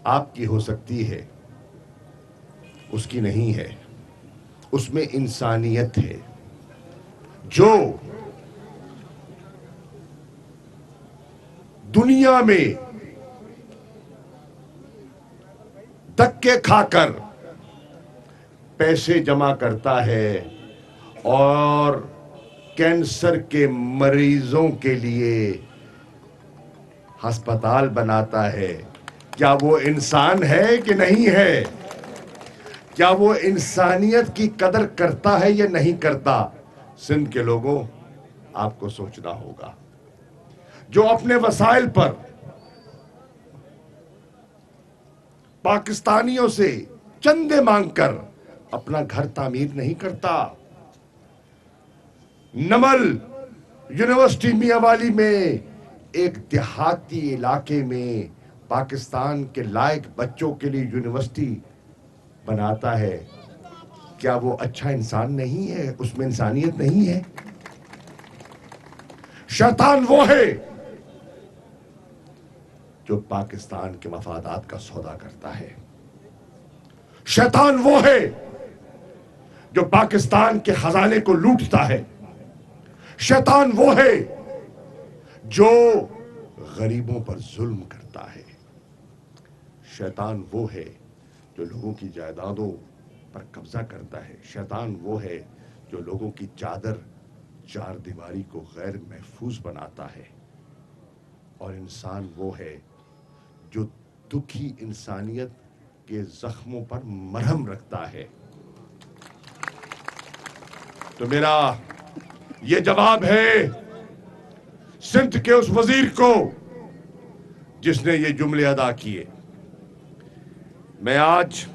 آپ کی ہو سکتی ہے، اس کی نہیں ہے. اس میں انسانیت ہے. جو دنیا میں دھکے کھا کر پیسے جمع کرتا ہے اور کینسر کے مریضوں کے لیے ہسپتال بناتا ہے، کیا وہ انسان ہے کہ نہیں ہے؟ کیا وہ انسانیت کی قدر کرتا ہے یا نہیں کرتا؟ سندھ کے لوگوں، آپ کو سوچنا ہوگا. جو اپنے وسائل پر پاکستانیوں سے چندے مانگ کر اپنا گھر تعمیر نہیں کرتا. نمل یونیورسٹی میاں والی میں ایک دیہاتی علاقے میں پاکستان کے لائق بچوں کے لیے یونیورسٹی بناتا ہے، کیا وہ اچھا انسان نہیں ہے؟ اس میں انسانیت نہیں ہے؟ شیطان وہ ہے جو پاکستان کے مفادات کا سودا کرتا ہے. شیطان وہ ہے جو پاکستان کے خزانے کو لوٹتا ہے. شیطان وہ ہے جو غریبوں پر ظلم کرتا ہے. شیطان وہ ہے جو لوگوں کی جائیدادوں پر قبضہ کرتا ہے. شیطان وہ ہے جو لوگوں کی چار دیواری کو غیر محفوظ بناتا ہے. اور انسان وہ ہے جو دکھی انسانیت کے زخموں پر مرہم رکھتا ہے. تو میرا یہ جواب ہے سندھ کے اس وزیر کو جس نے یہ جملے ادا کیے. میں آج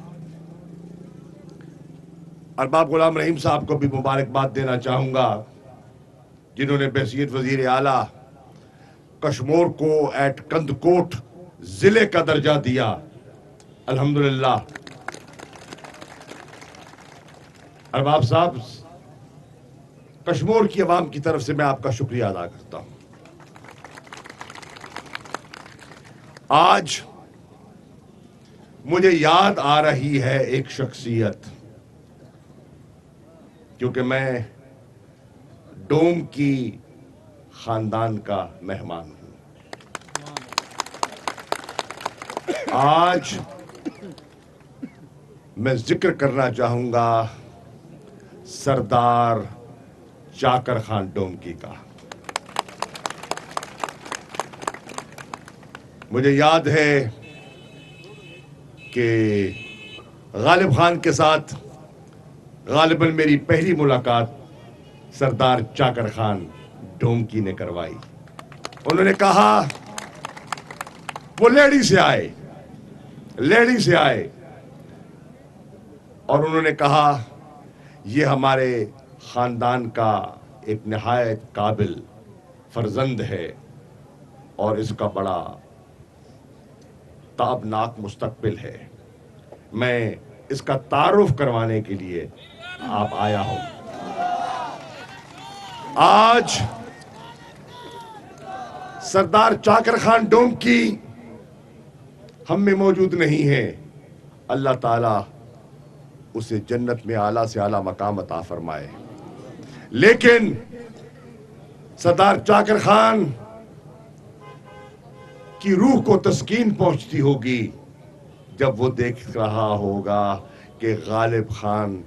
ارباب غلام رحیم صاحب کو بھی مبارکباد دینا چاہوں گا، جنہوں نے بحیثیت وزیر اعلیٰ کشمور کو ایٹ کندکوٹ ضلع کا درجہ دیا. الحمدللہ. ارباب صاحب، کشمور کی عوام کی طرف سے میں آپ کا شکریہ ادا کرتا ہوں. آج مجھے یاد آ رہی ہے ایک شخصیت، کیونکہ میں ڈوم کی خاندان کا مہمان ہوں. آج میں ذکر کرنا چاہوں گا سردار چاکر خان ڈومکی کا. مجھے یاد ہے کہ غالب خان کے ساتھ غالباً میری پہلی ملاقات سردار چاکر خان ڈومکی نے کروائی. انہوں نے کہا، وہ لیڈی سے آئے اور انہوں نے کہا یہ ہمارے خاندان کا ایک نہایت قابل فرزند ہے اور اس کا بڑا تابناک مستقبل ہے. میں اس کا تعارف کروانے کے لیے آپ آیا ہوں. آج سردار چاکر خان ڈومکی ہم میں موجود نہیں ہے. اللہ تعالیٰ اسے جنت میں اعلیٰ سے اعلیٰ مقام عطا فرمائے. لیکن سردار چاکر خان کی روح کو تسکین پہنچتی ہوگی جب وہ دیکھ رہا ہوگا کہ غالب خان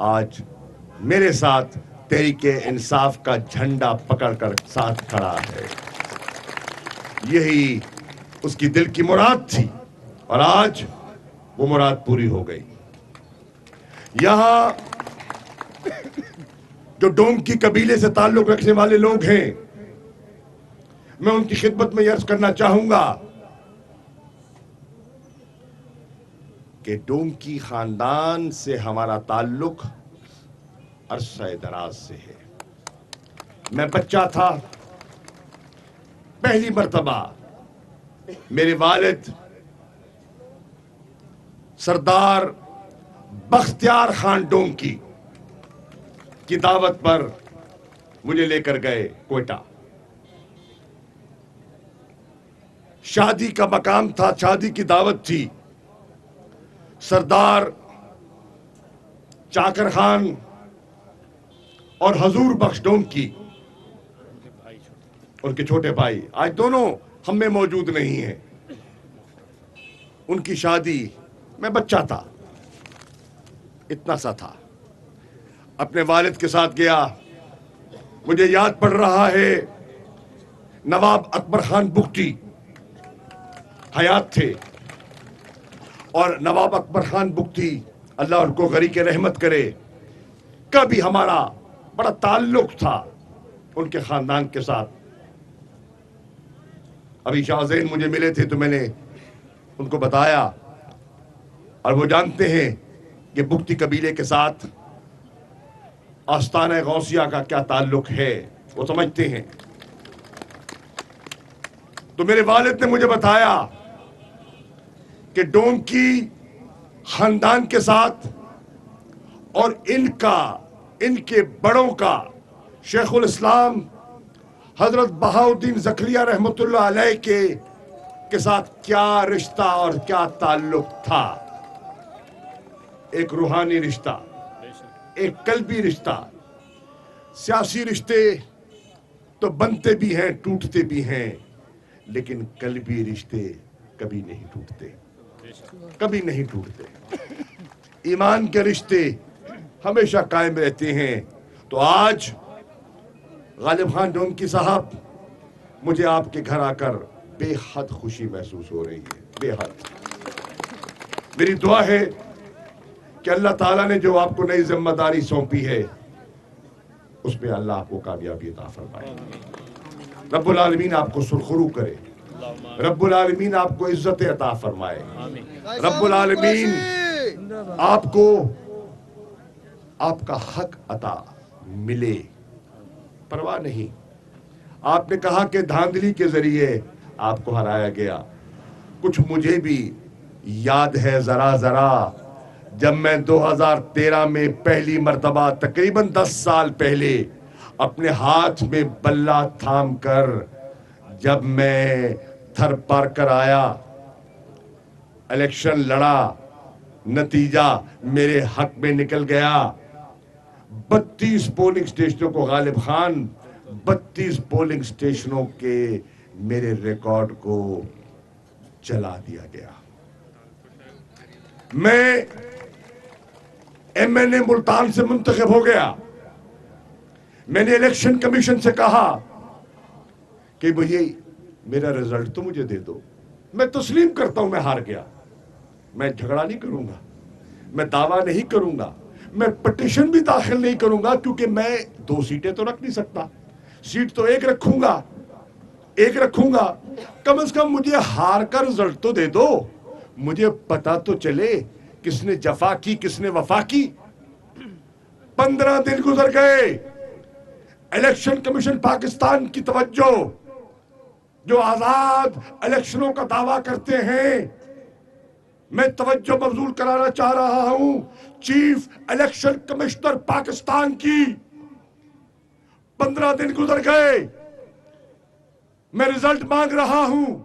آج میرے ساتھ تحریک انصاف کا جھنڈا پکڑ کر ساتھ کھڑا ہے. یہی اس کی دل کی مراد تھی اور آج وہ مراد پوری ہو گئی. یہاں جو ڈومکی قبیلے سے تعلق رکھنے والے لوگ ہیں، میں ان کی خدمت میں عرض کرنا چاہوں گا کہ ڈومکی خاندان سے ہمارا تعلق عرصہ دراز سے ہے. میں بچہ تھا، پہلی مرتبہ میرے والد سردار بختیار خان ڈومکی کی دعوت پر مجھے لے کر گئے کوئٹہ. شادی کا مقام تھا، شادی کی دعوت تھی. سردار چاکر خان اور حضور بخش ڈون کی، ان کے چھوٹے بھائی آج دونوں ہم میں موجود نہیں ہیں. ان کی شادی، میں بچہ تھا، اتنا سا تھا، اپنے والد کے ساتھ گیا. مجھے یاد پڑ رہا ہے نواب اکبر خان بگٹی حیات تھے، اور نواب اکبر خان بگٹی اللہ ان کو غریق رحمت کرے، کبھی ہمارا بڑا تعلق تھا ان کے خاندان کے ساتھ. ابھی شاہ زین مجھے ملے تھے تو میں نے ان کو بتایا، اور وہ جانتے ہیں کہ بگٹی قبیلے کے ساتھ آستانہ غوثیہ کا کیا تعلق ہے، وہ سمجھتے ہیں. تو میرے والد نے مجھے بتایا کہ ڈون کی خاندان کے ساتھ اور ان کے بڑوں کا شیخ الاسلام حضرت بہاؤالدین زکریا رحمت اللہ علیہ کے ساتھ کیا رشتہ اور کیا تعلق تھا. ایک روحانی رشتہ، ایک قلبی رشتہ. سیاسی رشتے تو بنتے بھی ہیں، ٹوٹتے بھی ہیں، لیکن قلبی رشتے کبھی نہیں ٹوٹتے، کبھی نہیں ٹوٹتے. ایمان کے رشتے ہمیشہ قائم رہتے ہیں. تو آج غالب خان ڈونکی صاحب، مجھے آپ کے گھر آ کر بے حد خوشی محسوس ہو رہی ہے، بے حد. میری دعا ہے کہ اللہ تعالیٰ نے جو آپ کو نئی ذمہ داری سونپی ہے اس میں اللہ آپ کو کامیابی عطا فرمائے. رب العالمین آپ کو سرخرو کرے، رب العالمین آپ کو عزت عطا فرمائے، رب العالمین آپ کو آپ کا حق عطا ملے. پرواہ نہیں. آپ نے کہا کہ دھاندلی کے ذریعے آپ کو ہرایا گیا. کچھ مجھے بھی یاد ہے ذرا ذرا، جب میں 2013 میں پہلی مرتبہ تقریباً 10 سال پہلے اپنے ہاتھ میں بلہ تھام کر جب میں تھر پار کر آیا، الیکشن لڑا، نتیجہ میرے حق میں نکل گیا. 32 پولنگ سٹیشنوں کو غالب خان 32 پولنگ سٹیشنوں کے میرے ریکارڈ کو جلا دیا گیا. میں MNA ملتان سے منتخب ہو گیا. میں نے الیکشن کمیشن سے کہا کہ بھئی میرا رزلٹ تو مجھے دے دو. میں تسلیم کرتا ہوں میں ہار گیا، میں جھگڑا نہیں کروں گا، میں دعویٰ نہیں کروں گا، میں پٹیشن بھی داخل نہیں کروں گا، کیونکہ میں 2 سیٹیں تو رکھ نہیں سکتا. سیٹ تو ایک رکھوں گا. کم از کم مجھے ہار کا رزلٹ تو دے دو، مجھے پتا تو چلے کس نے جفا کی کس نے وفا کی. 15 دن گزر گئے. الیکشن کمیشن پاکستان کی توجہ، جو آزاد الیکشنوں کا دعویٰ کرتے ہیں، میں توجہ مبذول کرانا چاہ رہا ہوں چیف الیکشن کمشنر پاکستان کی. 15 دن گزر گئے. میں رزلٹ مانگ رہا ہوں،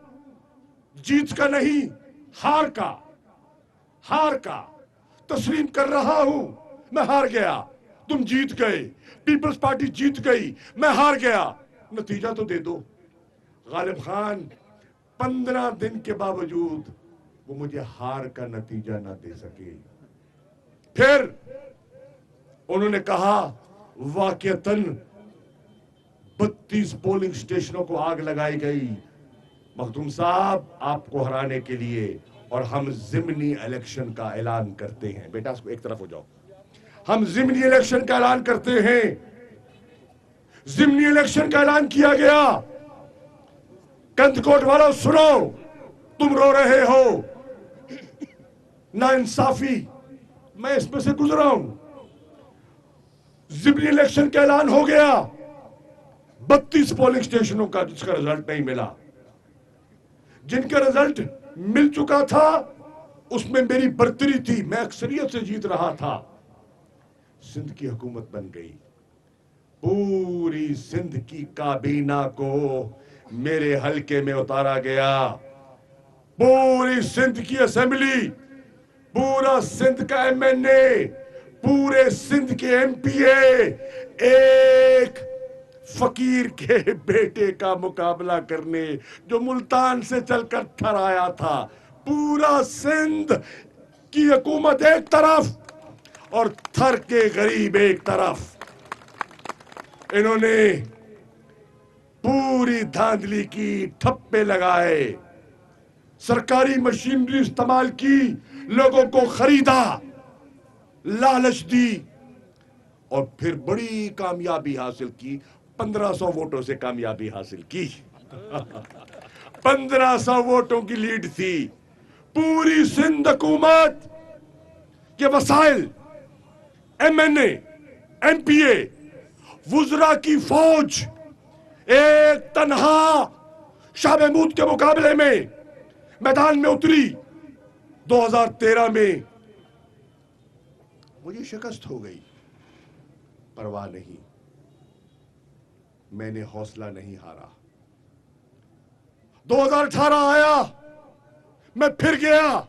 جیت کا نہیں، ہار کا تسلیم کر رہا ہوں. میں ہار گیا، تم جیت گئے، پیپلز پارٹی جیت گئی، میں ہار گیا، نتیجہ تو دے دو. غالب خان 15 دن کے باوجود وہ مجھے ہار کا نتیجہ نہ دے سکے. پھر انہوں نے کہا واقعتاً 32 پولنگ سٹیشنوں کو آگ لگائی گئی. مخدوم صاحب آپ کو ہرانے کے لیے، اور ہم ضمنی الیکشن کا اعلان کرتے ہیں. بیٹا اس کو ایک طرف ہو جاؤ. ہم ضمنی الیکشن کا اعلان کرتے ہیں. ضمنی الیکشن کا اعلان کیا گیا. کندکوٹ والوں سنو، تم رو رہے ہو، ناانصافی، میں اس میں سے گزرا ہوں. ضمنی الیکشن کا اعلان ہو گیا. 32 پولنگ سٹیشنوں کا جس کا رزلٹ نہیں ملا. جن کا رزلٹ مل چکا تھا اس میں میری برتری تھی، میں اکثریت سے جیت رہا تھا. سندھ کی حکومت بن گئی. پوری سندھ کی کابینہ کو میرے حلقے میں اتارا گیا. پوری سندھ کی اسمبلی، پورا سندھ کا ایم این اے، پورے سندھ کے ایم پی اے ایک فقیر کے بیٹے کا مقابلہ کرنے جو ملتان سے چل کر تھر آیا تھا. پورا سندھ کی حکومت ایک طرف اور تھر کے غریب ایک طرف. انہوں نے پوری دھاندلی کی، ٹھپے لگائے، سرکاری مشینری استعمال کی، لوگوں کو خریدا، لالچ دی اور پھر بڑی کامیابی حاصل کی. 1500 ووٹوں سے کامیابی حاصل کی. 1500 ووٹوں کی لیڈ تھی. پوری سندھ حکومت کے وسائل، ایم این اے، ایم پی اے، وزراء کی فوج ایک تنہا شاہ محمود کے مقابلے میں میدان میں اتری. 2013 میں مجھے شکست ہو گئی، پرواہ نہیں، میں نے حوصلہ نہیں ہارا. 2018 آیا، میں پھر گیا،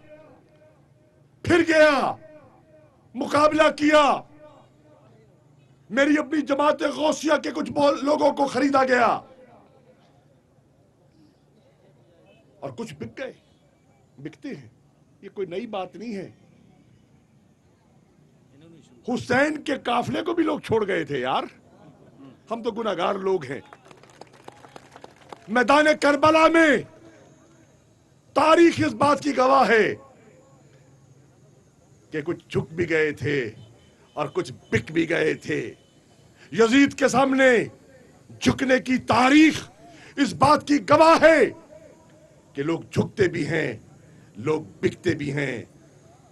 مقابلہ کیا. میری اپنی جماعت غوثیہ کے کچھ لوگوں کو خریدا گیا اور کچھ بک گئے، بکتے ہیں، یہ کوئی نئی بات نہیں ہے. حسین کے قافلے کو بھی لوگ چھوڑ گئے تھے یار. ہم تو گناہگار لوگ ہیں. میدان کربلا میں تاریخ اس بات کی گواہ ہے کہ کچھ جھک بھی گئے تھے اور کچھ بک بھی گئے تھے. یزید کے سامنے جھکنے کی تاریخ اس بات کی گواہ ہے کہ لوگ جھکتے بھی ہیں، لوگ بکتے بھی ہیں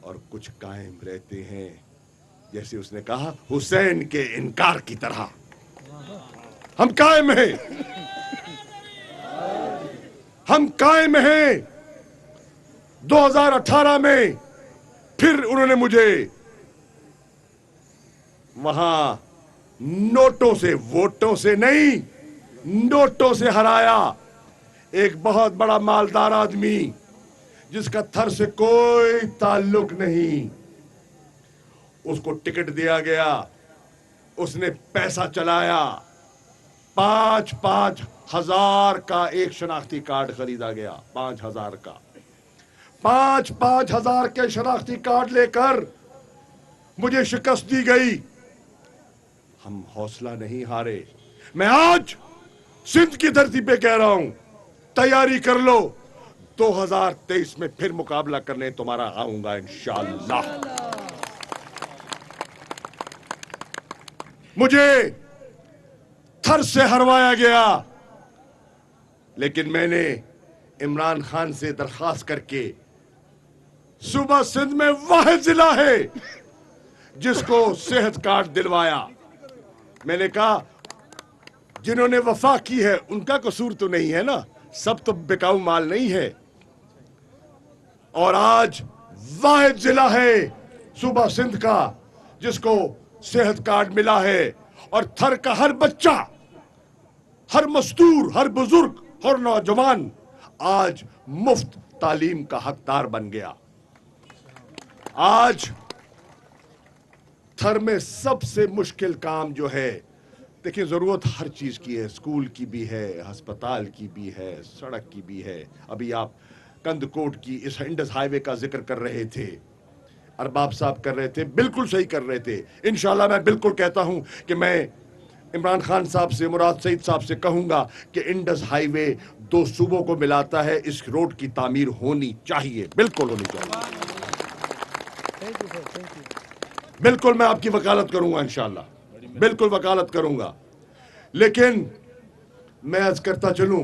اور کچھ قائم رہتے ہیں. جیسے اس نے کہا، حسین کے انکار کی طرح ہم قائم ہیں، ہم قائم ہیں. 2018 میں پھر انہوں نے مجھے وہاں نوٹوں سے، ووٹوں سے نہیں، نوٹوں سے ہرایا. ایک بہت بڑا مالدار آدمی جس کا تھر سے کوئی تعلق نہیں، اس کو ٹکٹ دیا گیا، اس نے پیسہ چلایا. 5,000 کا ایک شناختی کارڈ خریدا گیا. 5,000 کا، 5,000 کے شناختی کارڈ لے کر مجھے شکست دی گئی. ہم حوصلہ نہیں ہارے. میں آج سندھ کی دھرتی پہ کہہ رہا ہوں، تیاری کر لو، 2023 میں پھر مقابلہ کرنے تمہارا آؤں گا انشاءاللہ. مجھے تھر سے ہروایا گیا، لیکن میں نے عمران خان سے درخواست کر کے، صوبہ سندھ میں واحد ضلع ہے جس کو صحت کارڈ دلوایا. میں نے کہا جنہوں نے وفا کی ہے ان کا قصور تو نہیں ہے نا، سب تو بکاؤ مال نہیں ہے. اور آج واحد ضلع ہے صوبہ سندھ کا جس کو صحت کارڈ ملا ہے، اور تھر کا ہر بچہ، ہر مزدور، ہر بزرگ، ہر نوجوان آج مفت تعلیم کا حقدار بن گیا. آج تھر میں سب سے مشکل کام جو ہے، دیکھیں ضرورت ہر چیز کی ہے، اسکول کی بھی ہے، ہسپتال کی بھی ہے، سڑک کی بھی ہے. ابھی آپ کند کوٹ کی اس انڈس ہائی وے کا ذکر کر رہے تھے، ارباب صاحب کر رہے تھے، بالکل صحیح کر رہے تھے. انشاءاللہ میں بالکل کہتا ہوں کہ میں عمران خان صاحب سے، مراد سعید صاحب سے کہوں گا کہ انڈس ہائی وے 2 صوبوں کو ملاتا ہے، اس روڈ کی تعمیر ہونی چاہیے، بالکل ہونی چاہیے. بالکل میں آپ کی وکالت کروں گا انشاءاللہ، بالکل وکالت کروں گا. لیکن میں عرض کرتا چلوں،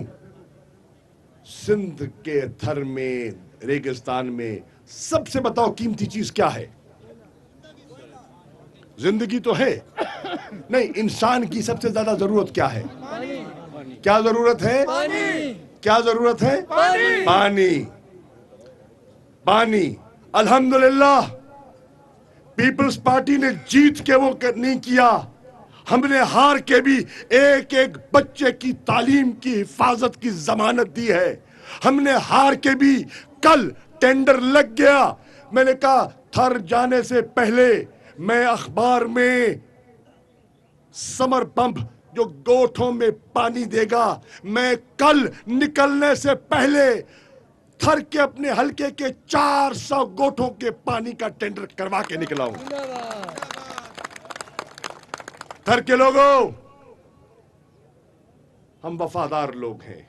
سندھ کے تھر میں، ریگستان میں سب سے بتاؤ قیمتی چیز کیا ہے؟ زندگی تو ہے نہیں، انسان کی سب سے زیادہ ضرورت کیا ہے؟ کیا ضرورت ہے؟ کیا ضرورت ہے؟ پانی. پانی. الحمدللہ پیپلز پارٹی نے جیت کے وہ نہیں کیا، ہم نے ہار کے بھی ایک ایک بچے کی تعلیم کی حفاظت کی ضمانت دی ہے. ہم نے ہار کے بھی کل ٹینڈر لگ گیا. میں نے کہا تھر جانے سے پہلے میں اخبار میں سمر پمپ جو گوٹھوں میں پانی دے گا، میں کل نکلنے سے پہلے تھر کے اپنے حلقے کے 400 گوٹھوں کے پانی کا ٹینڈر کروا کے نکلا ہوں. تھر کے لوگوں، ہم وفادار لوگ ہیں.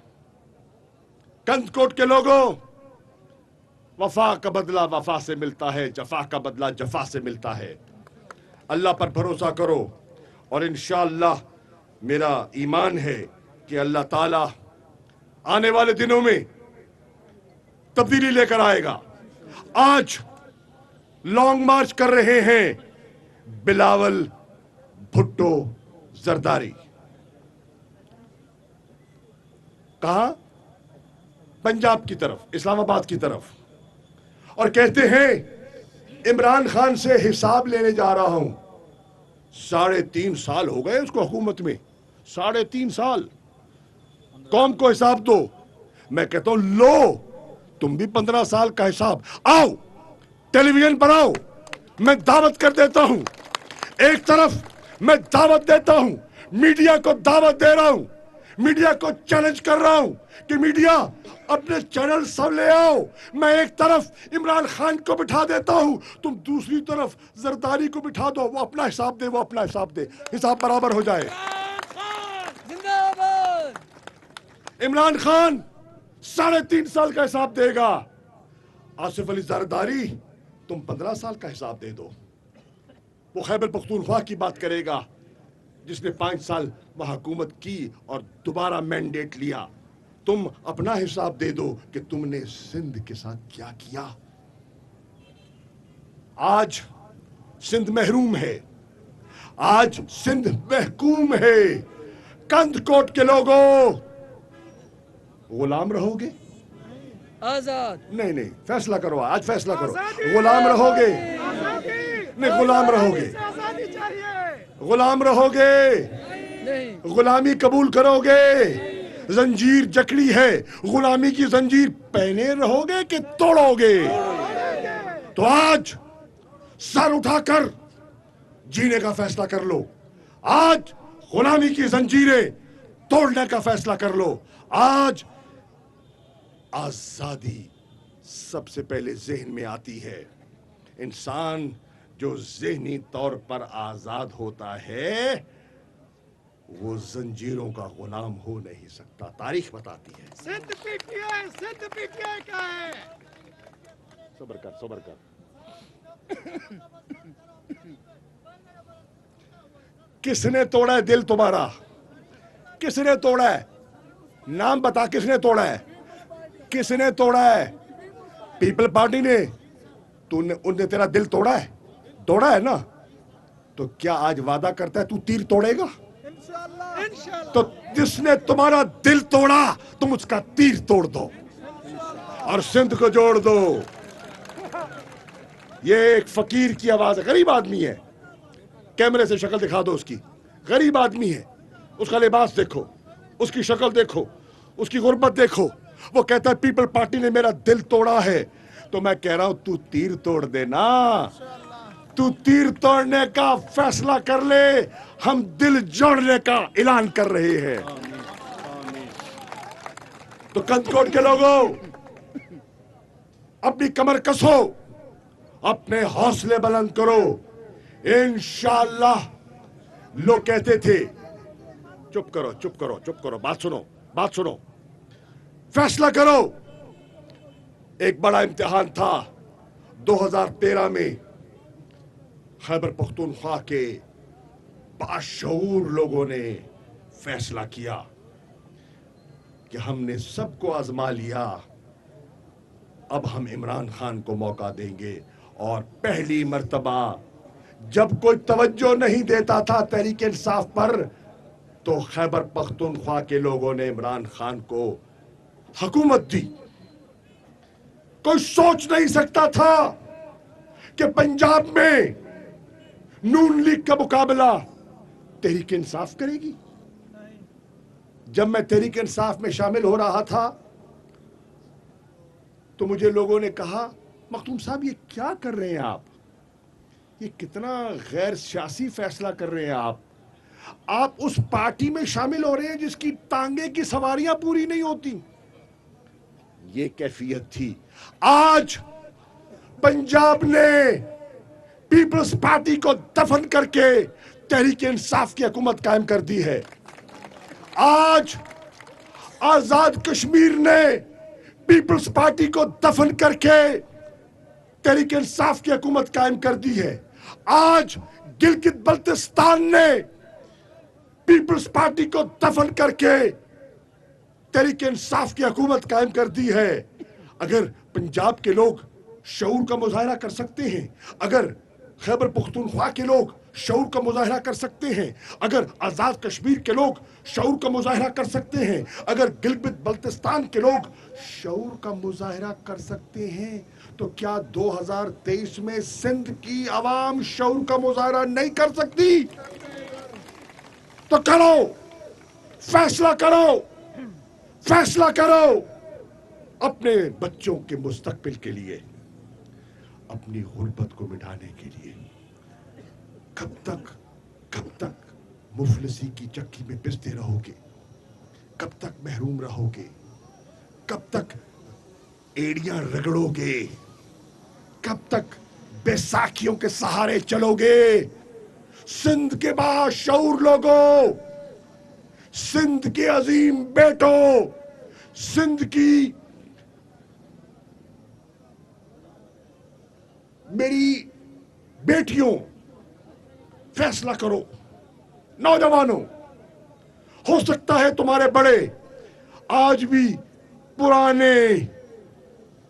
کند کوٹ کے لوگوں، وفا کا بدلہ وفا سے ملتا ہے، جفا کا بدلہ جفا سے ملتا ہے. اللہ پر بھروسہ کرو، اور انشاءاللہ میرا ایمان ہے کہ اللہ تعالی آنے والے دنوں میں تبدیلی لے کر آئے گا. آج لانگ مارچ کر رہے ہیں بلاول بھٹو زرداری. کہاں؟ پنجاب کی طرف، اسلام آباد کی طرف. اور کہتے ہیں عمران خان سے حساب لینے جا رہا ہوں. 3.5 سال ہو گئے اس کو حکومت میں، 3.5 سال. قوم کو حساب دو. میں کہتا ہوں لو تم بھی 15 سال کا حساب. آؤ ٹیلی ویژن پر آؤ، میں دعوت کر دیتا ہوں. ایک طرف میں دعوت دیتا ہوں، میڈیا کو دعوت دے رہا ہوں، میڈیا کو چیلنج کر رہا ہوں کہ میڈیا اپنے چینل سب لے آؤ. میں ایک طرف عمران خان کو بٹھا دیتا ہوں، تم دوسری طرف زرداری کو بٹھا دو. وہ اپنا حساب دے، وہ اپنا حساب دے، حساب برابر ہو جائے. عمران خان 3.5 سال کا حساب دے گا. آصف علی زرداری تم 15 سال کا حساب دے دو. وہ خیبر پختونخوا کی بات کرے گا جس نے 5 سال وہ حکومت کی اور دوبارہ مینڈیٹ لیا. تم اپنا حساب دے دو کہ تم نے سندھ کے ساتھ کیا کیا. آج سندھ محروم ہے، آج سندھ محکوم ہے. کند کوٹ کے لوگوں، غلام رہو گے؟ آزاد نہیں، فیصلہ کرو. آج فیصلہ کرو. غلام رہو گے؟ نہیں، غلام رہو گے. غلام رہو گے؟ نہیں. غلامی قبول کرو گے؟ زنجیر جکڑی ہے، غلامی کی زنجیر پہنے رہو گے کہ توڑو گے؟ تو آج سر اٹھا کر جینے کا فیصلہ کر لو. آج غلامی کی زنجیریں توڑنے کا فیصلہ کر لو. آج آزادی سب سے پہلے ذہن میں آتی ہے. انسان جو ذہنی طور پر آزاد ہوتا ہے وہ زنجیروں کا غلام ہو نہیں سکتا. تاریخ بتاتی ہے. سندھ پی ٹی آئی کا ہے. صبر کر. کس نے توڑا ہے دل تمہارا؟ کس نے توڑا ہے؟ نام بتا، کس نے توڑا ہے؟ کس نے توڑا ہے؟ پیپل پارٹی نے. ان نے تیرا دل توڑا ہے؟ توڑا ہے نا. تو کیا آج وعدہ کرتا ہے تو تیر توڑے گا؟ تو جس نے تمہارا دل توڑا تم اس کا تیر توڑ دو اور سندھ کو جوڑ دو. یہ ایک فقیر کی آواز ہے. غریب آدمی ہے، کیمرے سے شکل دکھا دو اس کی. غریب آدمی ہے، اس کا لباس دیکھو، اس کی شکل دیکھو، اس کی غربت دیکھو. وہ کہتا ہے پیپل پارٹی نے میرا دل توڑا ہے. تو میں کہہ رہا ہوں تو تیر توڑ دے نا. تو تیر توڑنے کا فیصلہ کر لے. ہم دل جوڑنے کا اعلان کر رہے ہیں. تو کند کوٹ کے لوگوں، اپنی کمر کسو، اپنے حوصلے بلند کرو. انشاءاللہ. لوگ کہتے تھے چپ کرو، بات سنو، فیصلہ کرو. ایک بڑا امتحان تھا 2013 میں. خیبر پختونخوا کے باشعور لوگوں نے فیصلہ کیا کہ ہم نے سب کو آزما لیا، اب ہم عمران خان کو موقع دیں گے. اور پہلی مرتبہ جب کوئی توجہ نہیں دیتا تھا تحریک انصاف پر تو خیبر پختونخوا کے لوگوں نے عمران خان کو حکومت دی. کوئی سوچ نہیں سکتا تھا کہ پنجاب میں نون لیگ کا مقابلہ تحریک انصاف کرے گی. جب میں تحریک انصاف میں شامل ہو رہا تھا تو مجھے لوگوں نے کہا مختوم صاحب یہ کیا کر رہے ہیں آپ, یہ کتنا غیر سیاسی فیصلہ کر رہے ہیں آپ اس پارٹی میں شامل ہو رہے ہیں جس کی ٹانگے کی سواریاں پوری نہیں ہوتی. یہ کیفیت تھی. آج پنجاب نے پیپلز پارٹی کو دفن کر کے تحریک انصاف کی حکومت قائم کر دی ہے. آج آزاد کشمیر نے پیپلز پارٹی کو دفن کر کے تحریک انصاف کی حکومت قائم کر دی ہے. آج گلگت بلتستان نے پیپلز پارٹی کو دفن کر کے تحریک انصاف کی حکومت قائم کر دی ہے. اگر پنجاب کے لوگ شعور کا مظاہرہ کر سکتے ہیں, اگر خیبر پختونخوا کے لوگ شعور کا مظاہرہ کر سکتے ہیں, اگر آزاد کشمیر کے لوگ شعور کا مظاہرہ کر سکتے ہیں, اگر گلگت بلتستان کے لوگ شعور کا مظاہرہ کر سکتے ہیں, تو کیا 2023 میں سندھ کی عوام شعور کا مظاہرہ نہیں کر سکتی؟ تو کرو, فیصلہ کرو, فیصلہ کرو اپنے بچوں کے مستقبل کے لیے, اپنی غربت کو مٹانے کے لیے. کب تک مفلسی کی چکی میں پستے رہو گے؟ کب تک محروم رہو گے؟ کب تک ایڑیاں رگڑو گے؟ کب تک بیساکھیوں کے سہارے چلو گے؟ سندھ کے باشعور لوگوں, سندھ کے عظیم بیٹوں, سندھ کی میری بیٹیوں, فیصلہ کرو. نوجوانوں, ہو سکتا ہے تمہارے بڑے آج بھی پرانے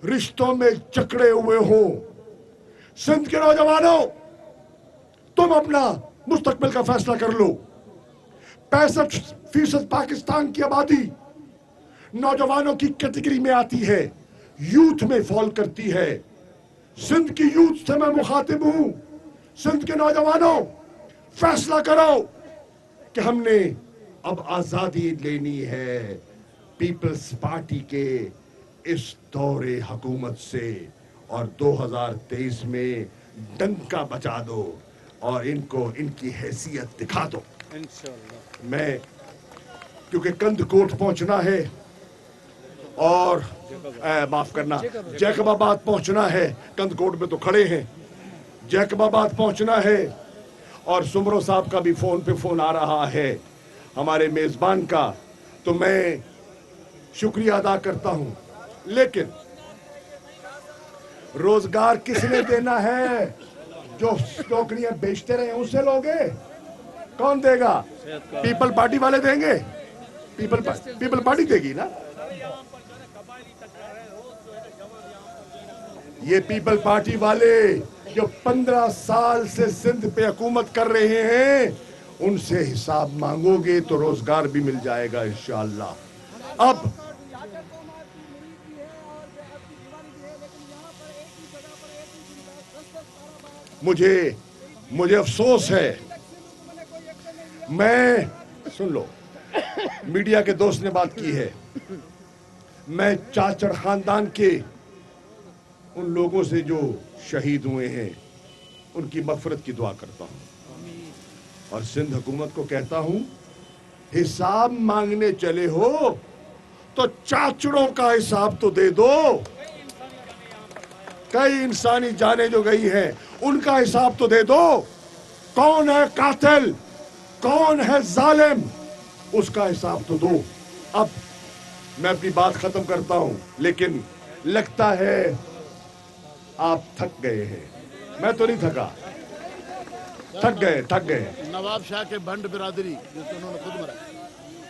رشتوں میں جکڑے ہوئے ہوں. سندھ کے نوجوانوں, تم اپنا مستقبل کا فیصلہ کر لو. 65% پاکستان کی آبادی نوجوانوں کی کیٹیگری میں آتی ہے, یوتھ میں فال کرتی ہے. سندھ کی یوتھ سے میں مخاطب ہوں. سندھ کے نوجوانوں, فیصلہ کرو کہ ہم نے اب آزادی لینی ہے پیپلز پارٹی کے اس دور حکومت سے, اور 2023 میں ڈنکا بچا دو اور ان کو ان کی حیثیت دکھا دو. میں کیونکہ کند کوٹ پہنچنا ہے اور معاف کرنا جیکب آباد پہنچنا ہے, کند کوٹ میں تو کھڑے ہیں, جیکب آباد پہنچنا ہے, اور سمرو صاحب کا بھی فون پہ فون آ رہا ہے ہمارے میزبان کا, تو میں شکریہ ادا کرتا ہوں. لیکن روزگار کس نے دینا ہے؟ جو نوکریاں بیچتے رہے ان سے لوگے, کون دے گا؟ پیپل پارٹی والے دیں گے. پیپل پارٹی دے گی نا. یہ پیپل پارٹی والے جو 15 سال سے سندھ پہ حکومت کر رہے ہیں, ان سے حساب مانگو گے تو روزگار بھی مل جائے گا انشاءاللہ. اب مجھے افسوس ہے, میں سن لو, میڈیا کے دوست نے بات کی ہے, میں چاچڑ خاندان کے ان لوگوں سے جو شہید ہوئے ہیں ان کی مغفرت کی دعا کرتا ہوں, اور سندھ حکومت کو کہتا ہوں حساب مانگنے چلے ہو تو چاچڑوں کا حساب تو دے دو. کئی انسانی جانیں جو گئی ہیں ان کا حساب تو دے دو. کون ہے قاتل, کون ہے ظالم, اس کا حساب تو دو. اب میں اپنی بات ختم کرتا ہوں, لیکن لگتا ہے آپ تھک گئے ہیں. میں تو نہیں تھکا, تھک گئے. نواب شاہ کے بھنڈ برادری جس کو انہوں نے خود مرا.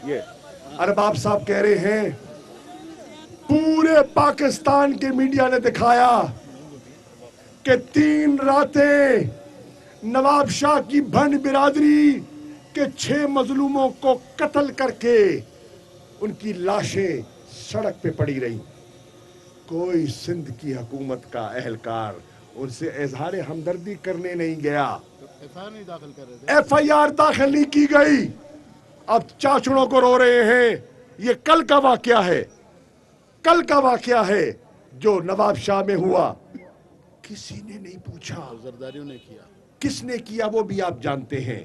یہ ارباب صاحب کہہ رہے ہیں پورے پاکستان کے میڈیا نے دکھایا کہ 3 راتیں نواب شاہ کی بھنڈ برادری کے 6 مظلوموں کو قتل کر کے ان کی لاشیں سڑک پہ پڑی رہی. کوئی سندھ کی حکومت کا اہلکار ان سے اظہار ہمدردی کرنے نہیں گیا. ایف آئی آر داخل نہیں کی گئی. اب چاچڑوں کو رو رہے ہیں. یہ کل کا واقعہ ہے, کل کا واقعہ ہے. جو نواب شاہ میں ہوا کسی نے نہیں پوچھا، زرداریوں نے کیا. کس نے کیا وہ بھی آپ جانتے ہیں،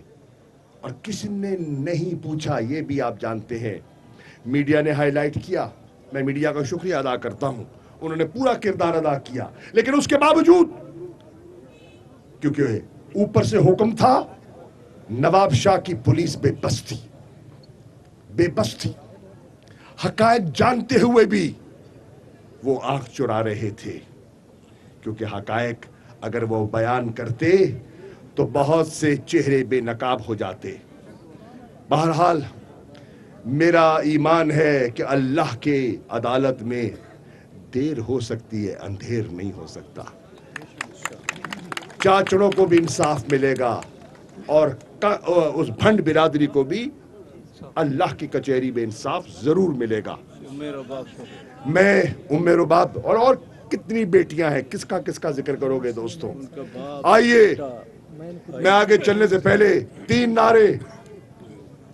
اور کس نے نہیں پوچھا یہ بھی آپ جانتے ہیں. میڈیا نے ہائی لائٹ کیا، میں میڈیا کا شکریہ ادا کرتا ہوں، انہوں نے پورا کردار ادا کیا، لیکن اس کے باوجود کیونکہ اوپر سے حکم تھا، نواب شاہ کی پولیس بے بس تھی، حقائق جانتے ہوئے بھی وہ آنکھ چرا رہے تھے، کیونکہ حقائق اگر وہ بیان کرتے تو بہت سے چہرے بے نقاب ہو جاتے. بہرحال میرا ایمان ہے کہ اللہ کے عدالت میں دیر ہو سکتی ہے، اندھیر نہیں ہو سکتا. چاچڑوں کو بھی انصاف ملے گا، اور اس بھنڈ برادری کو بھی اللہ کی کچہری میں انصاف ضرور ملے گا. میں ام رباب اور کتنی بیٹیاں ہیں، کس کا ذکر کرو گے دوستوں. آئیے میں آگے چلنے سے پہلے 3 نعرے،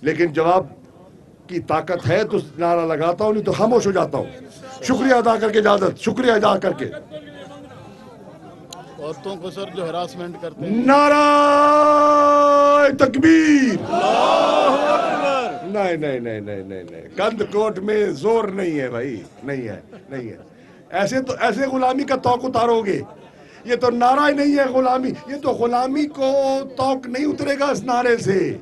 لیکن جواب کی طاقت ہے تو نعرہ لگاتا ہوں، نہیں تو خاموش ہو جاتا ہوں. شکریہ ادا کر کے اجازت، شکریہ ادا کر کے. عورتوں کو سر جو ہراسمنٹ کرتے ہیں. نعرہ تکبیر. نہیں، کند کوٹ میں زور نہیں ہے بھائی، نہیں ہے. ایسے غلامی کا توق اتارو گے، یہ تو نعرہ ہی نہیں ہے غلامی، یہ تو غلامی کو توق نہیں اترے گا اس نعرے سے.